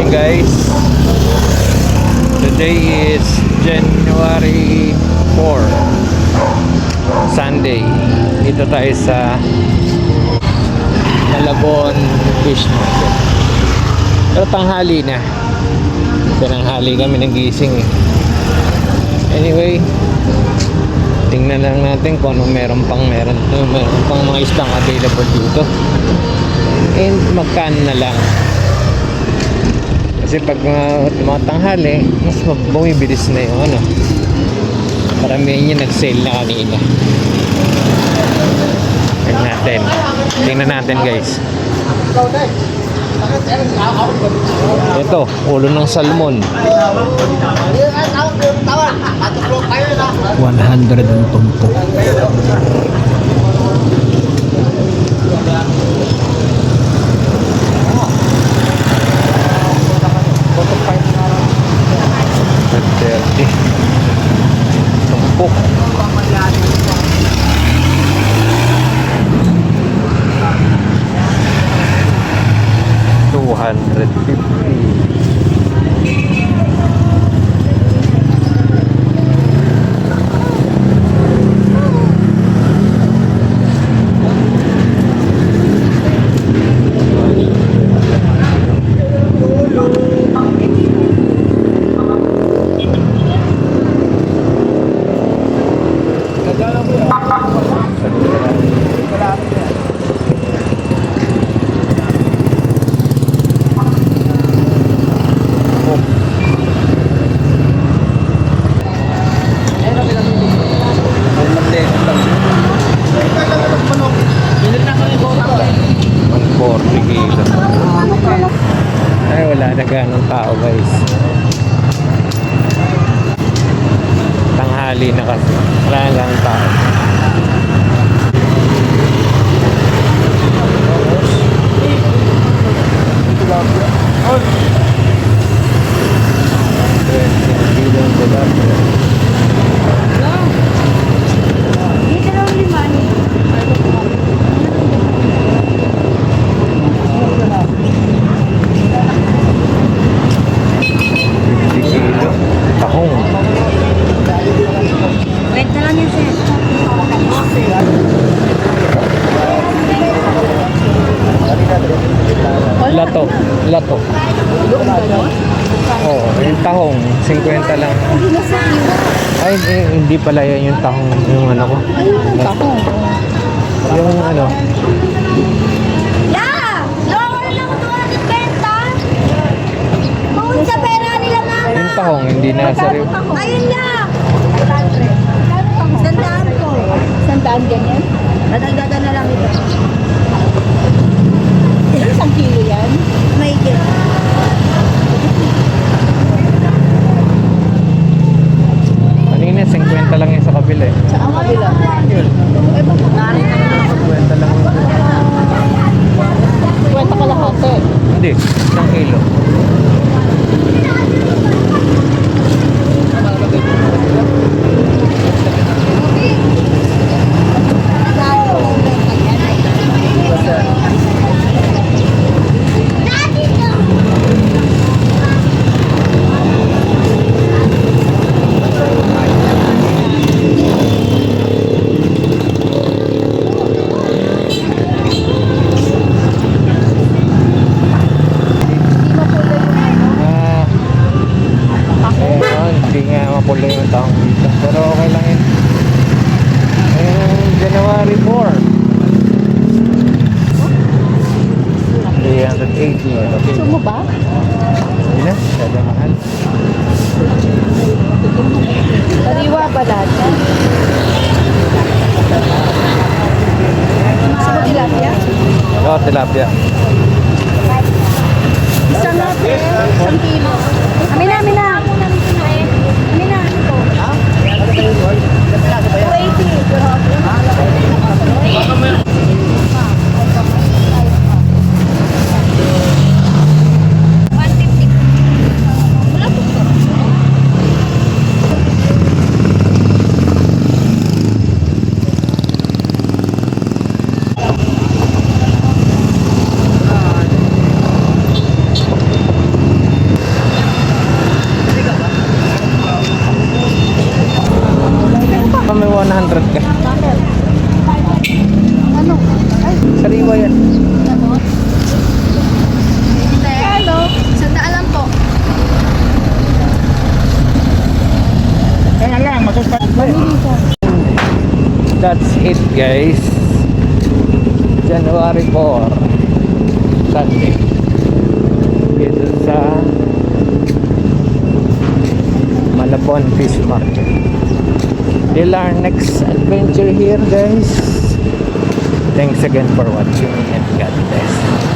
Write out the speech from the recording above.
morning guys. Today is January 4, Sunday. Dito tayo sa Malabon Fish Market. Pero tanghali na. Tanghali kami nagising eh. Anyway, tingnan lang natin kung anong meron pang mga isdang available dito. And magkano na lang. Kasi pag mga tanghali, mas bumibilis na yung ano. Paramihan yung nag-sale na kanina. Tingnan natin guys. Ito, ulo ng salmon. 100 ang tumpok. Tumpok. Ay, wala na ganong tao guys. Tanghali na kasi. Wala na ganong tao. Lato. Oo, yung tahong 50 lang. Ay, hindi pala yan yung tahong, yung ano ko. Tahong. Yung ano. Yeah! Lower lang ito ang benta. Kung sa pera nila mama. Yung tahong, hindi nasa rin. Ayun lang. Sandaan ko. Sandaan ganyan? Nadagdagan na lang ito. Isang kilo yan? May Kanina, 50 lang yung sa kabila eh. Sa kabila? Yun. 50 lang yung 50 kalahati. Hindi, 1 kilo. Mapula yung taong dito, pero okay lang yun. Ayun, January 4 380. Gusto mo ba? Hindi na, masyado mahal. Sariwa ba lahat yan? Gusto mo tilapia? Oo, tilapia. Isang natin, 1 kilo. Amin na, amin na. Amin na. 280. Sariwa yan. Hello. Sandaan lang po. Kaya lang, masuspend. That's it guys. January 4 Sunday. Dito sa Malabon Fish Market. Till our next adventure here guys. Thanks again for watching and God bless.